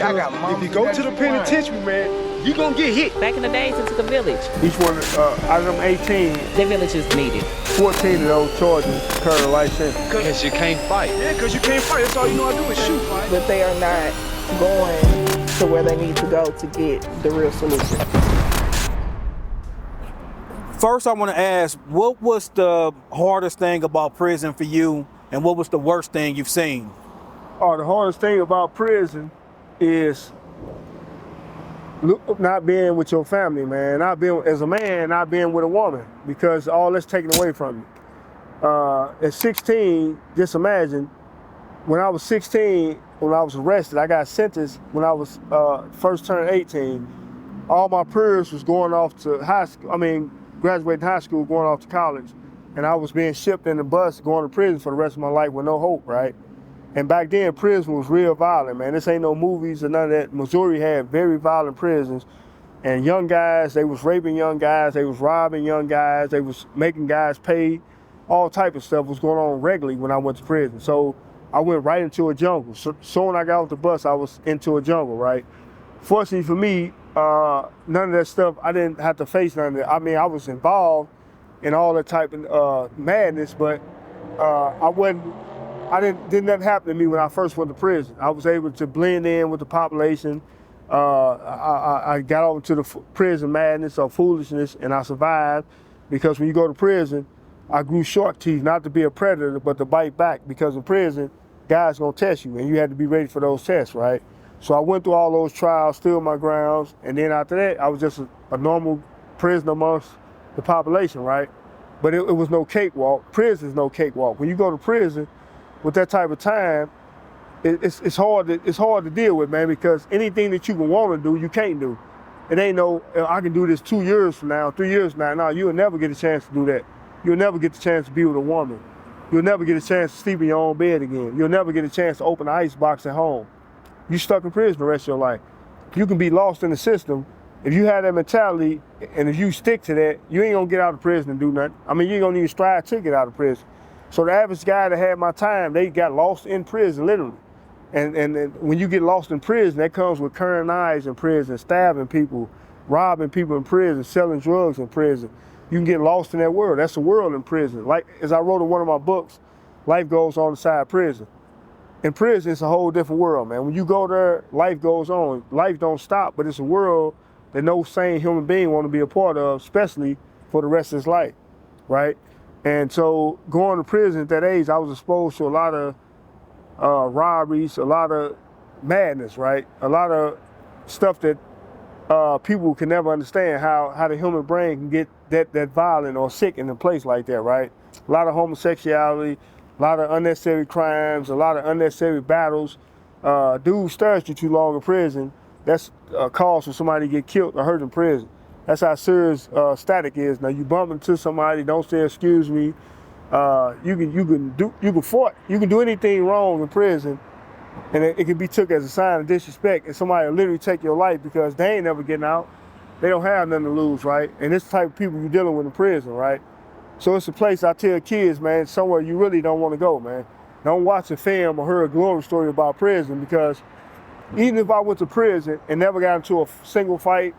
I got if you go to the penitentiary, man, you gonna get hit. Back in the days, it took a village. Each one, out of them 18, The village is needed. 14 of those charges carry a life sentence. Because you can't fight. Yeah, because you can't fight. That's all you know how to do is shoot. But they are not going to where they need to go to get the real solution. First, I want to ask, what was the hardest thing about prison for you, and what was the worst thing you've seen? Oh, the hardest thing about prison is not being with your family, man. Not being, as a man, not being with a woman, because all that's taken away from you. At 16, just imagine, when I was 16, when I was arrested, I got sentenced when I was first turned 18. All my peers was going off to high school, graduating high school, going off to college. And I was being shipped in the bus, going to prison for the rest of my life with no hope, right? And back then, prison was real violent, man. This ain't no movies or none of that. Missouri had very violent prisons. And young guys, they was raping young guys, they was robbing young guys, they was making guys pay. All type of stuff was going on regularly when I went to prison. So I went right into a jungle. So when I got off the bus, I was into a jungle, right? Fortunately for me, none of that stuff, I didn't have to face none of that. I was involved in all that type of madness, but didn't nothing happen to me when I first went to prison. I was able to blend in with the population. I got over to the prison madness or foolishness, and I survived, because when you go to prison, I grew shark teeth, not to be a predator, but to bite back, because in prison, guys gonna test you, and you had to be ready for those tests, right? So I went through all those trials, stood my grounds, and then after that, I was just a normal prisoner amongst the population, right? But it was no cakewalk. Prison's no cakewalk. When you go to prison with that type of time, it's hard to deal with, man, because anything that you can want to do, you can't do. It ain't no, I can do this 2 years from now, 3 years from now. No, you'll never get a chance to do that. You'll never get the chance to be with a woman. You'll never get a chance to sleep in your own bed again. You'll never get a chance to open an ice box at home. You stuck in prison the rest of your life. You can be lost in the system. If you have that mentality, and if you stick to that, you ain't gonna get out of prison and do nothing. You ain't gonna even strive to get out of prison. So the average guy that had my time, they got lost in prison, literally. And when you get lost in prison, that comes with current knives in prison, stabbing people, robbing people in prison, selling drugs in prison. You can get lost in that world. That's the world in prison. Like, as I wrote in one of my books, life goes on inside prison. In prison, it's a whole different world, man. When you go there, life goes on. Life don't stop, but it's a world that no sane human being want to be a part of, especially for the rest of his life, right? And so going to prison at that age, I was exposed to a lot of robberies, a lot of madness, right? A lot of stuff that people can never understand, how the human brain can get that violent or sick in a place like that, right? A lot of homosexuality, a lot of unnecessary crimes, a lot of unnecessary battles. Dude stares you too long in prison, that's a cause for somebody to get killed or hurt in prison. That's how serious static is. Now you bump into somebody, don't say excuse me. You can do anything wrong in prison, and it can be took as a sign of disrespect, and somebody will literally take your life because they ain't never getting out. They don't have nothing to lose, right? And this type of people you're dealing with in prison, right? So it's a place I tell kids, man, somewhere you really don't want to go, man. Don't watch a film or hear a glory story about prison, because even if I went to prison and never got into a single fight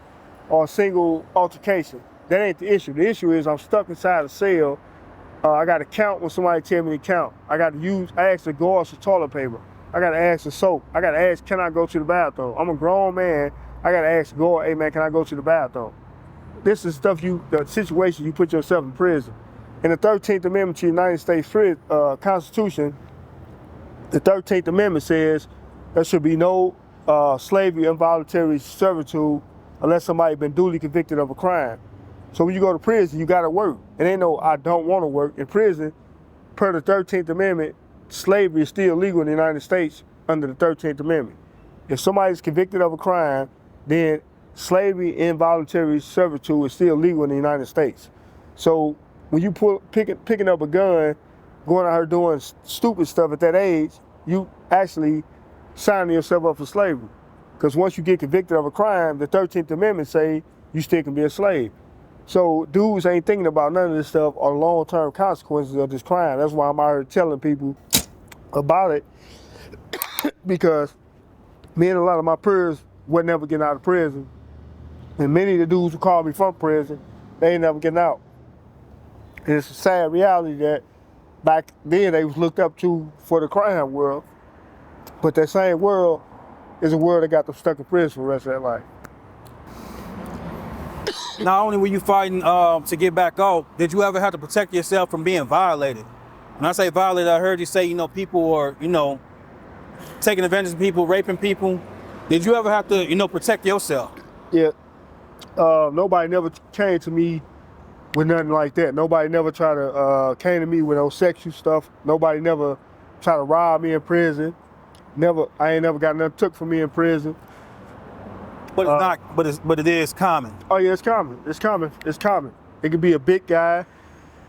or a single altercation, that ain't the issue. The issue is I'm stuck inside a cell. I got to count when somebody tell me to count. I got to ask the guards for toilet paper. I got to ask the soap. I got to ask, can I go to the bathroom? I'm a grown man. I got to ask the guard, hey man, can I go to the bathroom? This is stuff the situation you put yourself in prison. In the 13th Amendment to the United States Constitution, the 13th Amendment says there should be no slavery, involuntary servitude, unless somebody been duly convicted of a crime. So when you go to prison, you gotta work. It ain't no, I don't wanna work. In prison, per the 13th Amendment, slavery is still legal in the United States under the 13th Amendment. If somebody's convicted of a crime, then slavery, involuntary servitude is still legal in the United States. So when you picking up a gun, going out here doing stupid stuff at that age, you actually signing yourself up for slavery. Because once you get convicted of a crime, the 13th Amendment say you still can be a slave. So dudes ain't thinking about none of this stuff or long-term consequences of this crime. That's why I'm out here telling people about it. because me and a lot of my peers were never getting out of prison. And many of the dudes who called me from prison, they ain't never getting out. And it's a sad reality that back then they was looked up to for the crime world, but that same world is a world that got them stuck in prison for the rest of their life. Not only were you fighting to get back out, did you ever have to protect yourself from being violated? When I say violated, I heard you say, people are, taking advantage of people, raping people. Did you ever have to, protect yourself? Yeah. Nobody never came to me with nothing like that. Nobody never tried to came to me with no sexual stuff. Nobody never tried to rob me in prison. I ain't never got nothing took from me in prison. But it's not. But it is common. Oh yeah, it's common. It's common. It's common. It can be a big guy,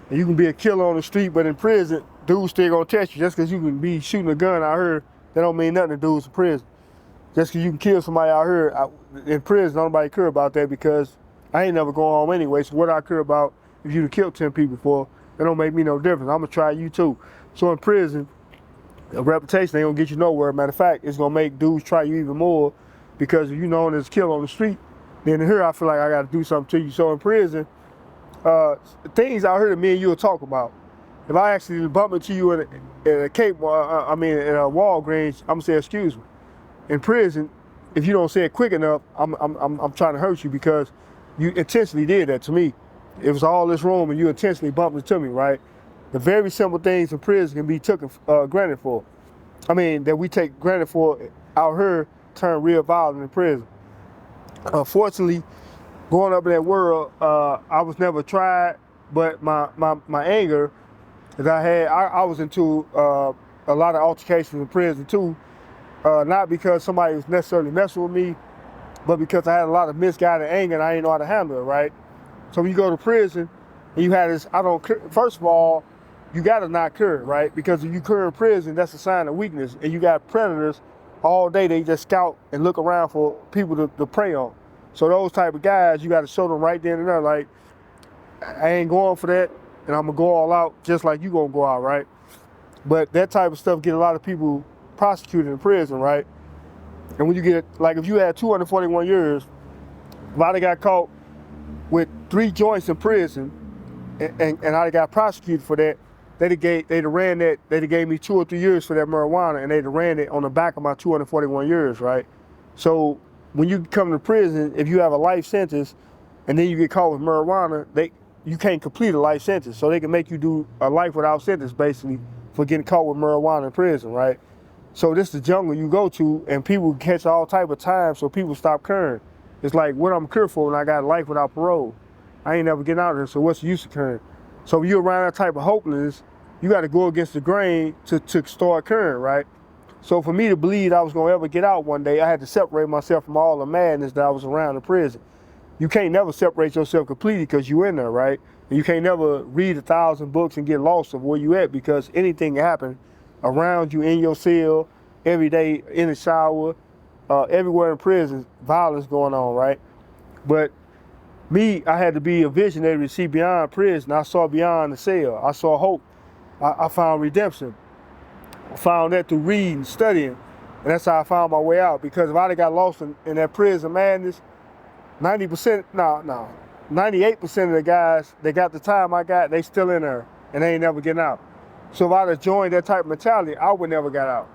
and you can be a killer on the street, but in prison, dudes still gonna test you. Just because you can be shooting a gun out here, that don't mean nothing to dudes in prison. Just because you can kill somebody out here in prison, nobody care about that because I ain't never going home anyway. So what I care about if you killed 10 people before, it don't make me no difference. I'm gonna try you too. So in prison, a reputation ain't gonna get you nowhere. Matter of fact, it's gonna make dudes try you even more because if you known as a killer on the street, then here I feel like I gotta do something to you. So in prison, things out here that me and you will talk about. If I actually bump into you in a Cape, in a Walgreens, I'm gonna say excuse me. In prison, if you don't say it quick enough, I'm trying to hurt you because you intentionally did that to me. It was all this room and you intentionally bumped into me, right? The very simple things in prison can be taken granted for. That we take granted for out here turn real violent in prison. Unfortunately, growing up in that world, I was never tried, but my anger that I had, I was into a lot of altercations in prison too. Not because somebody was necessarily messing with me, but because I had a lot of misguided anger and I didn't know how to handle it, right? So when you go to prison and you had this, first of all, you gotta not cure, right? Because if you cure in prison, that's a sign of weakness. And you got predators all day, they just scout and look around for people to prey on. So those type of guys, you gotta show them right then and there, like, I ain't going for that, and I'm gonna go all out just like you gonna go out, right? But that type of stuff get a lot of people prosecuted in prison, right? And when you get, like if you had 241 years, if I got caught with 3 joints in prison and I got prosecuted for that, they'd have gave me 2 or 3 years for that marijuana and they'd have ran it on the back of my 241 years, right? So when you come to prison, if you have a life sentence and then you get caught with marijuana, you can't complete a life sentence. So they can make you do a life without sentence basically for getting caught with marijuana in prison, right? So this is the jungle you go to and people catch all type of time, so people stop curing. It's like what I'm cured for when I got life without parole. I ain't never getting out of here, so what's the use of curing? So if you're around that type of hopelessness, you gotta go against the grain to start curing, right? So for me to believe I was gonna ever get out one day, I had to separate myself from all the madness that I was around in prison. You can't never separate yourself completely because you're in there, right? And you can't never read 1,000 books and get lost of where you at because anything can happen around you in your cell, every day, in the shower, everywhere in prison, violence going on, right? But me, I had to be a visionary to see beyond prison. I saw beyond the cell. I saw hope. I found redemption. I found that through reading, studying, and that's how I found my way out. Because if I'd have got lost in that prison madness, 98% of the guys, they got the time I got, they still in there, and they ain't never getting out. So if I'd have joined that type of mentality, I would never got out.